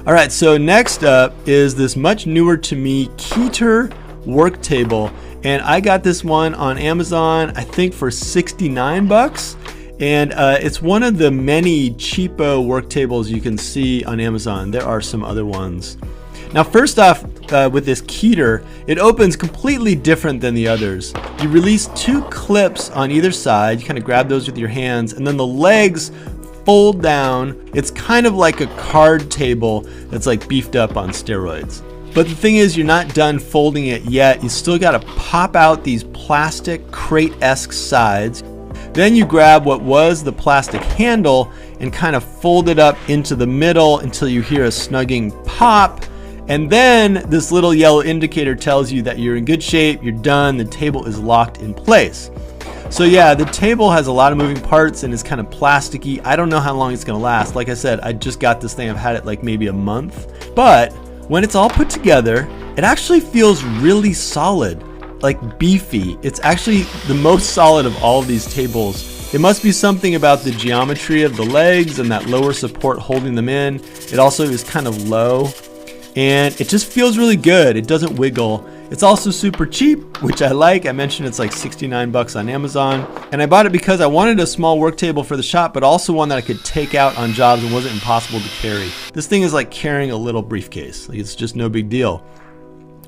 All right, so next up is this much newer to me Keter work table. And I got this one on Amazon, I think for 69 bucks. And it's one of the many cheapo work tables you can see on Amazon. There are some other ones. Now, first off, with this Keter, it opens completely different than the others. You release 2 clips on either side. You kind of grab those with your hands, and then the legs fold down. It's kind of like a card table that's like beefed up on steroids. But the thing is, you're not done folding it yet. You still got to pop out these plastic crate-esque sides. Then you grab what was the plastic handle and kind of fold it up into the middle until you hear a snugging pop. And then this little yellow indicator tells you that you're in good shape, you're done, the table is locked in place. So yeah, the table has a lot of moving parts and is kind of plasticky. I don't know how long it's gonna last. Like I said, I just got this thing, I've had it like maybe a month. But when it's all put together, it actually feels really solid, like beefy. It's actually the most solid of all of these tables. It must be something about the geometry of the legs and that lower support holding them in. It also is kind of low. And it just feels really good. It doesn't wiggle. It's also super cheap, which I like. I mentioned it's like 69 bucks on Amazon. And I bought it because I wanted a small work table for the shop, but also one that I could take out on jobs and wasn't impossible to carry. This thing is like carrying a little briefcase. Like, it's just no big deal.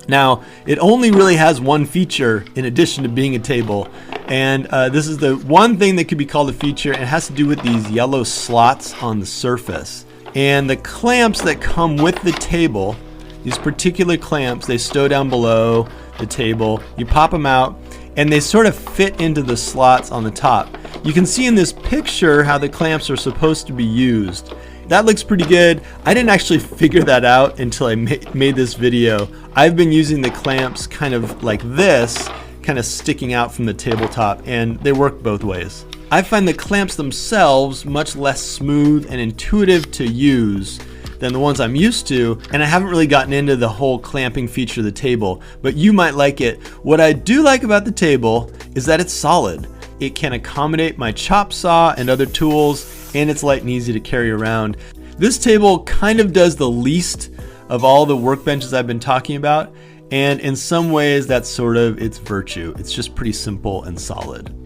Now, it only really has one feature in addition to being a table. And this is the one thing that could be called a feature, and it has to do with these yellow slots on the surface. And the clamps that come with the table, these particular clamps, they stow down below the table. You pop them out and they sort of fit into the slots on the top. You can see in this picture how the clamps are supposed to be used. That looks pretty good. I didn't actually figure that out until I made this video. I've been using the clamps kind of like this, kind of sticking out from the tabletop, and they work both ways. I find the clamps themselves much less smooth and intuitive to use than the ones I'm used to, and I haven't really gotten into the whole clamping feature of the table, but you might like it. What I do like about the table is that it's solid. It can accommodate my chop saw and other tools, and it's light and easy to carry around. This table kind of does the least of all the workbenches I've been talking about, and in some ways that's sort of its virtue. It's just pretty simple and solid.